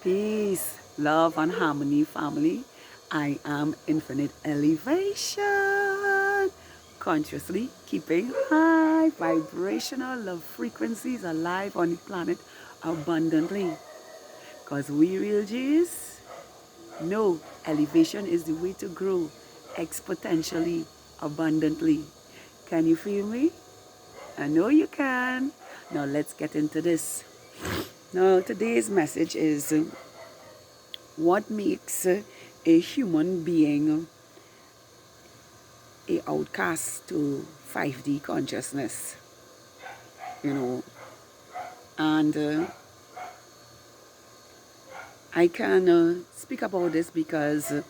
Peace, love, and harmony, family. I am Infinite Elevation. Consciously keeping high vibrational love frequencies alive on the planet abundantly. Because we real G's know elevation is the way to grow exponentially, abundantly. Can you feel me? I know you can. Now let's get into this. Now today's message is what makes a human being a outcast to 5D consciousness, and I can speak about this because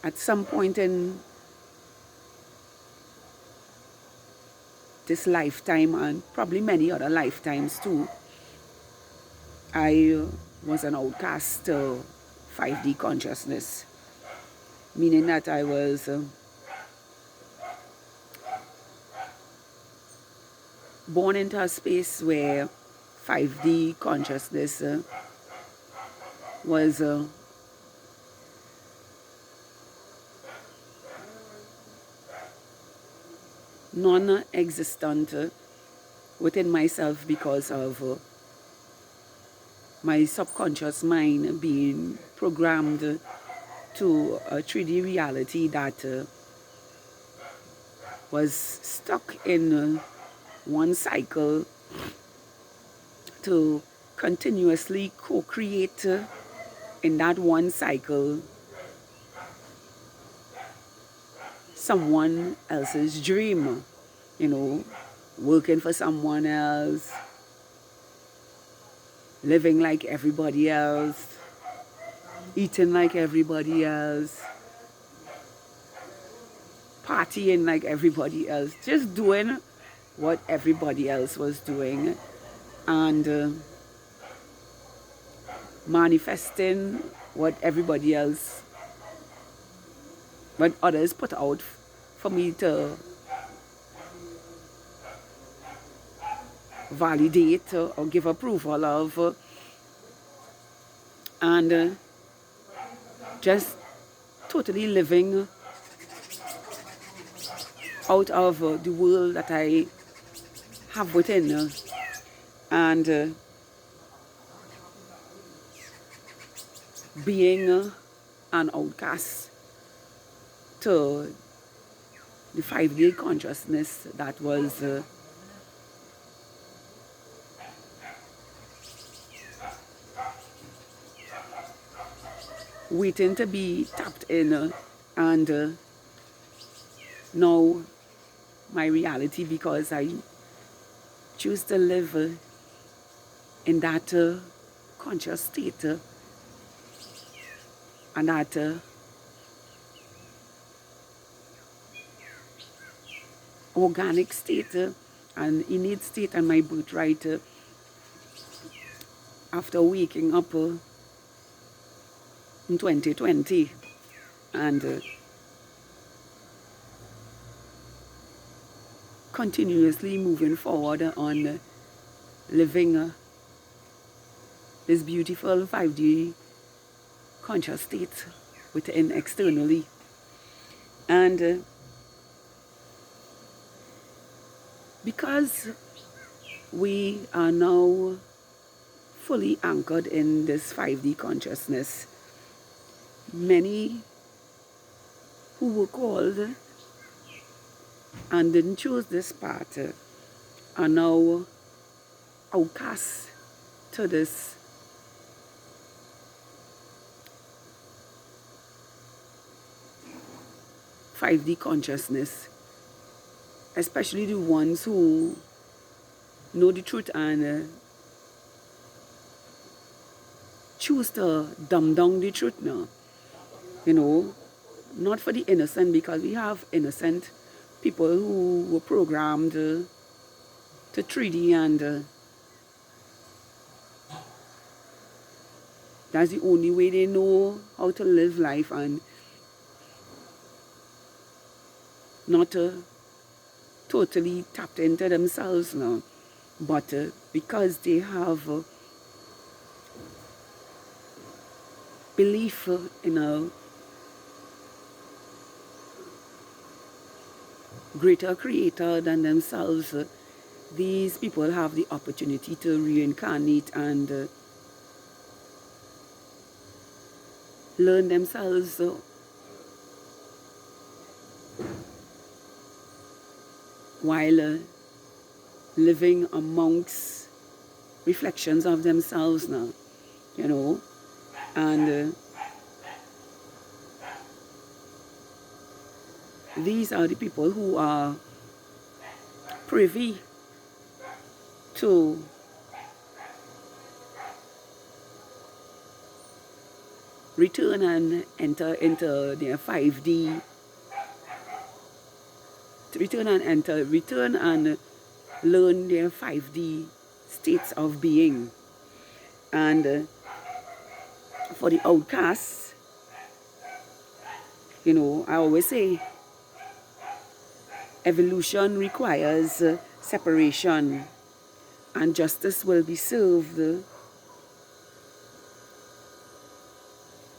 at some point in this lifetime, and probably many other lifetimes too, I was an outcast to 5D consciousness, meaning that I was born into a space where 5D consciousness was non-existent within myself because of my subconscious mind being programmed to a 3D reality that was stuck in one cycle to continuously co-create in that one cycle someone else's dream, working for someone else, living like everybody else, eating like everybody else, partying like everybody else, just doing what everybody else was doing, and manifesting what others put out for me to validate or give approval of, and just totally living out of the world that I have within, and being an outcast to the 5D consciousness that was waiting to be tapped in, and now my reality, because I choose to live in that conscious state and that organic state and innate state, and my birthright after waking up in 2020 and continuously moving forward on living this beautiful 5D conscious state within externally. And because we are now fully anchored in this 5D consciousness, many who were called and didn't choose this path are now outcasts to this .5D consciousness, especially the ones who know the truth and choose to dumb down the truth now. Not for the innocent, because we have innocent people who were programmed to 3D, and that's the only way they know how to live life, and not totally tapped into themselves now. But because they have belief in a greater creator than themselves, these people have the opportunity to reincarnate and learn themselves while living amongst reflections of themselves now, you know, and these are the people who are privy to return and enter into their 5D, return and learn their 5D states of being. And for the outcasts, you know, I always say evolution requires separation, and justice will be served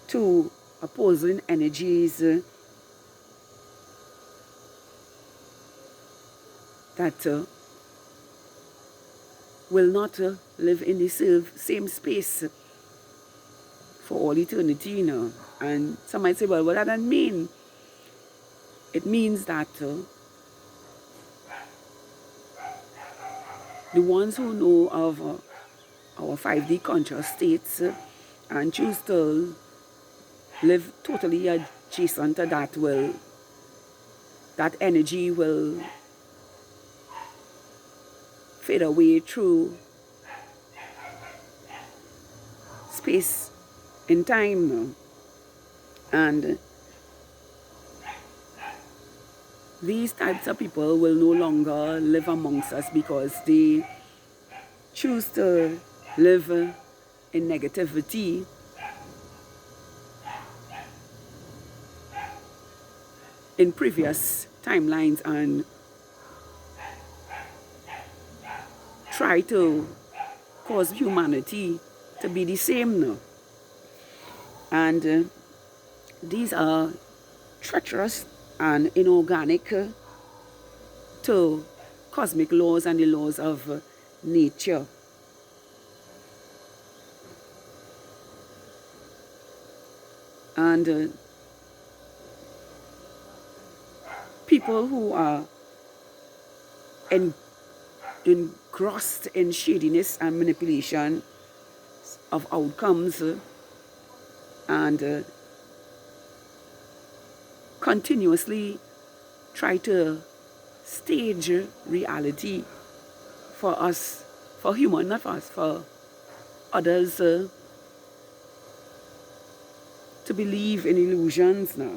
to opposing energies that will not live in the same space for all eternity, you know. And some might say, well, what does that mean? It means that the ones who know of our 5D conscious states and choose to live totally adjacent to that that energy will fade away through space and time. And these types of people will no longer live amongst us because they choose to live in negativity in previous timelines and try to cause humanity to be the same now. And these are treacherous and inorganic to cosmic laws and the laws of nature. And people who are engrossed in shadiness and manipulation of outcomes and continuously try to stage reality for us, for human, not for us, for others to believe in illusions now.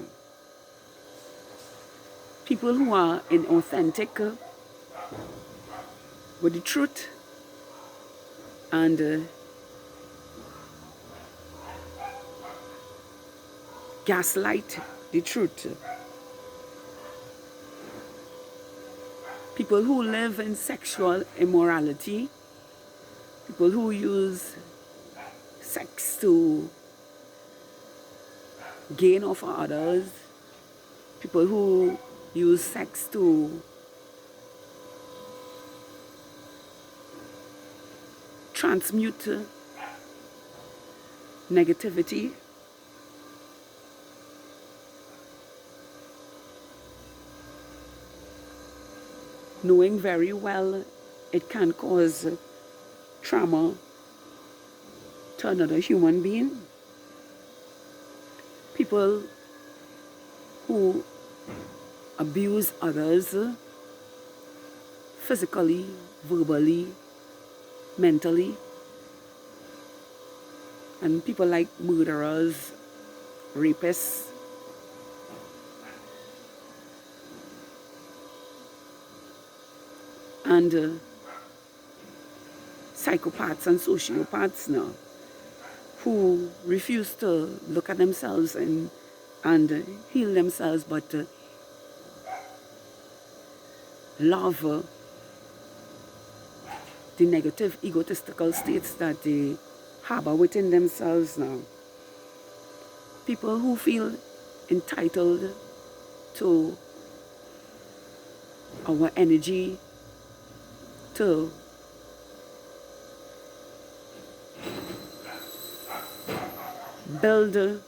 People who are inauthentic with the truth and gaslight the truth. People who live in sexual immorality, people who use sex to gain over others, people who use sex to transmute negativity. Knowing very well it can cause trauma to another human being. People who abuse others physically, verbally, mentally, and people like murderers, rapists, and psychopaths and sociopaths now, who refuse to look at themselves and heal themselves, but love the negative egotistical states that they harbor within themselves now. People who feel entitled to our energy, to build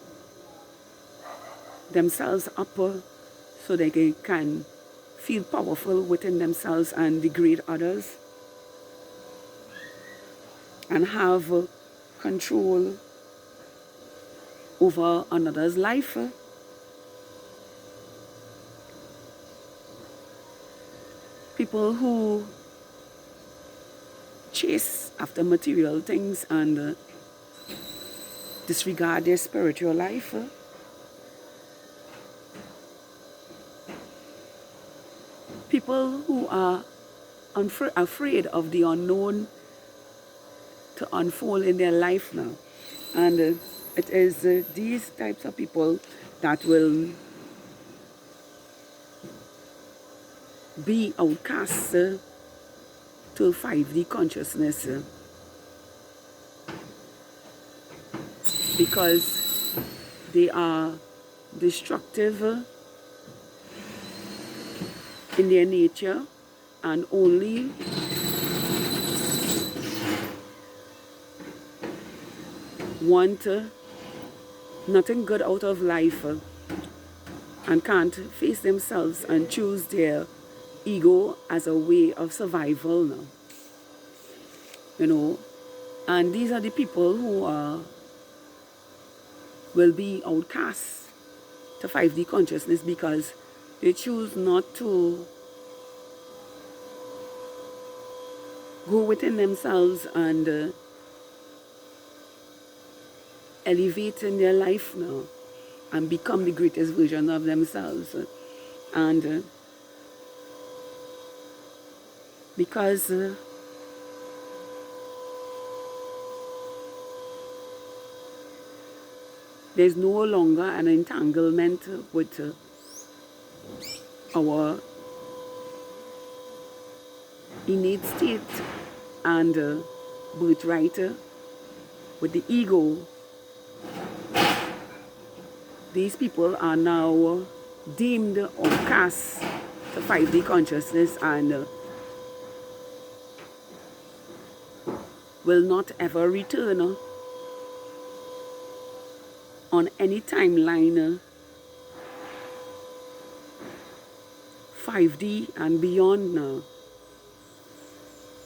themselves up so they can feel powerful within themselves and degrade others and have control over another's life. People who chase after material things and disregard their spiritual life. People who are afraid of the unknown to unfold in their life now. And it is these types of people that will be outcasts to 5D consciousness because they are destructive in their nature and only want nothing good out of life and can't face themselves and choose their ego as a way of survival now. You know, and these are the people who will be outcasts to 5D consciousness because they choose not to go within themselves and elevate in their life now and become the greatest version of themselves. And because there's no longer an entanglement with our innate state and birthright with the ego. These people are now deemed outcasts to 5D consciousness and will not ever return on any timeline 5D and beyond now.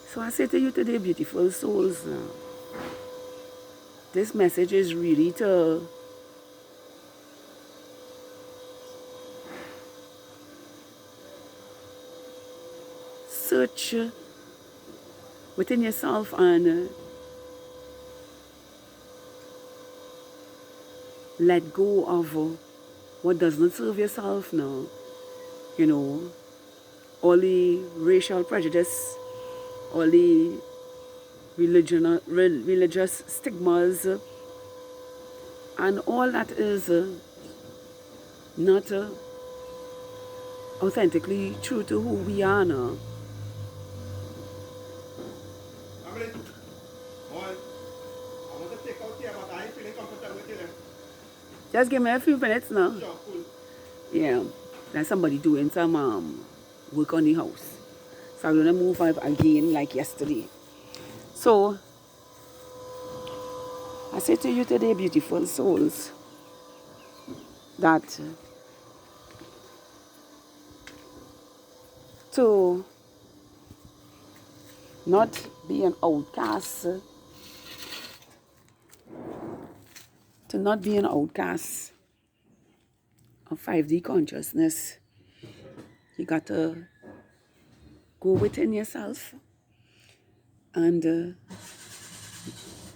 So I say to you today, beautiful souls, this message is really to search within yourself and let go of what does not serve yourself now. You know, all the racial prejudice, all the religious stigmas, and all that is not authentically true to who we are now. Just give me a few minutes now. Yeah, there's somebody doing some work on the house. So I'm gonna move up again like yesterday. So I say to you today, beautiful souls, that to not be an outcast, to not be an outcast of 5D consciousness, you got to go within yourself and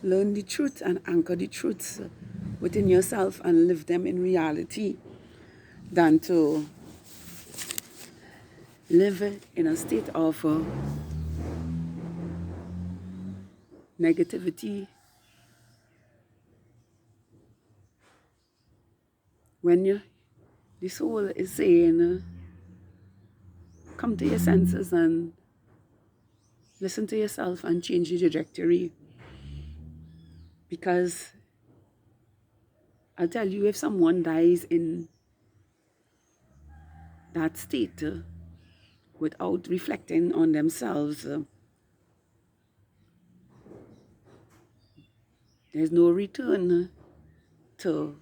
learn the truth and anchor the truths within yourself and live them in reality than to live in a state of negativity when the soul is saying, come to your senses and listen to yourself and change the trajectory. Because I'll tell you, if someone dies in that state without reflecting on themselves, there's no return to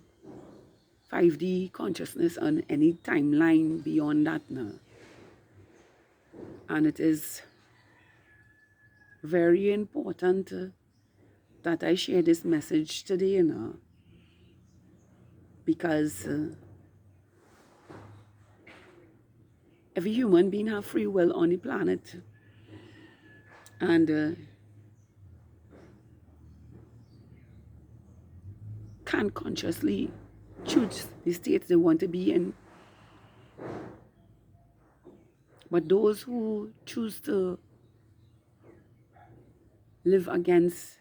5D consciousness on any timeline beyond that now. And it is very important that I share this message today, because every human being have free will on the planet, and can consciously choose the state they want to be in. But those who choose to live against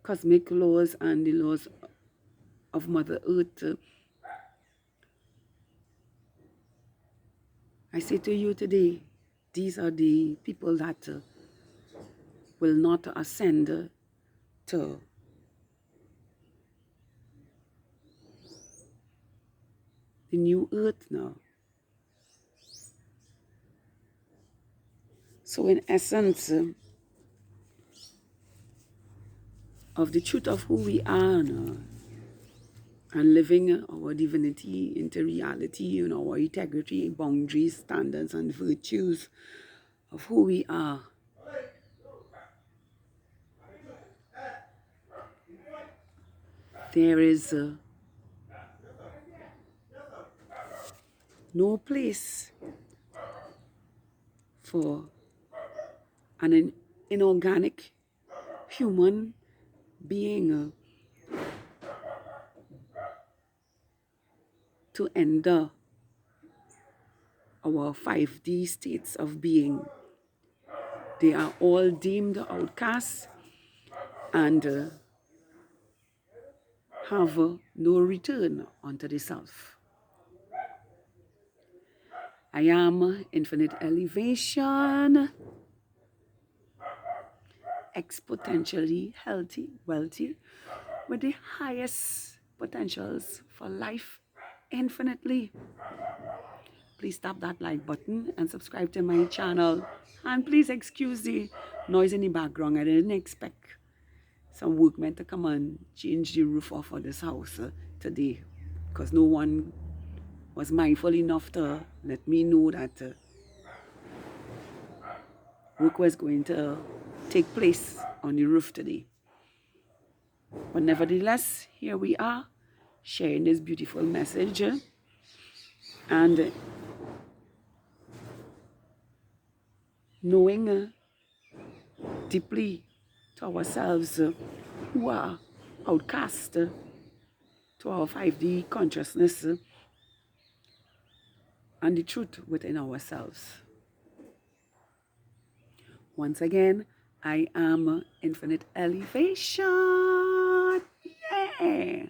cosmic laws and the laws of Mother Earth, I say to you today, these are the people that will not ascend to the new earth now. So in essence, of the truth of who we are now, and living our divinity into reality, our integrity, boundaries, standards, and virtues of who we are. There is no place for an inorganic human being to enter our 5D states of being. They are all deemed outcasts and have no return unto the self. I am infinite elevation, exponentially healthy, wealthy, with the highest potentials for life infinitely. Please tap that like button and subscribe to my channel. And please excuse the noise in the background. I didn't expect some workmen to come and change the roof off of this house today, because no one was mindful enough to let me know that work was going to take place on the roof today. But nevertheless, here we are, sharing this beautiful message and knowing deeply to ourselves who are outcast to our 5D consciousness and the truth within ourselves. Once again, I am infinite elevation. Yeah!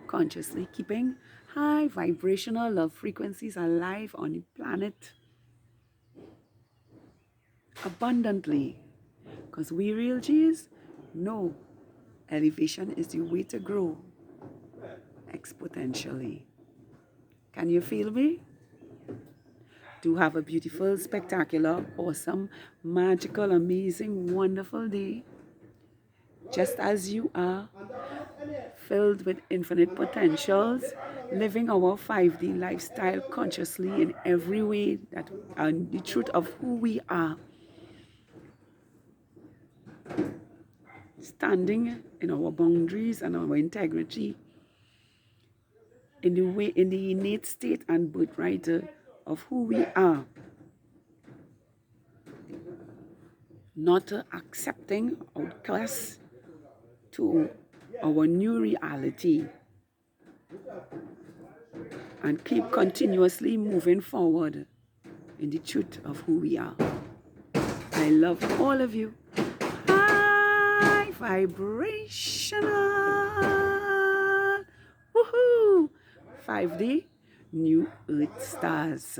Consciously keeping high vibrational love frequencies alive on the planet abundantly. Because we real G's know elevation is the way to grow exponentially. Can you feel me? Do have a beautiful, spectacular, awesome, magical, amazing, wonderful day. Just as you are, filled with infinite potentials, living our 5D lifestyle consciously in every way, that and the truth of who we are. Standing in our boundaries and our integrity, in the innate state and birthright of who we are. Not accepting outcasts to our new reality, and keep continuously moving forward in the truth of who we are. I love all of you. High vibrational. Woohoo! 5D New Earth Stars.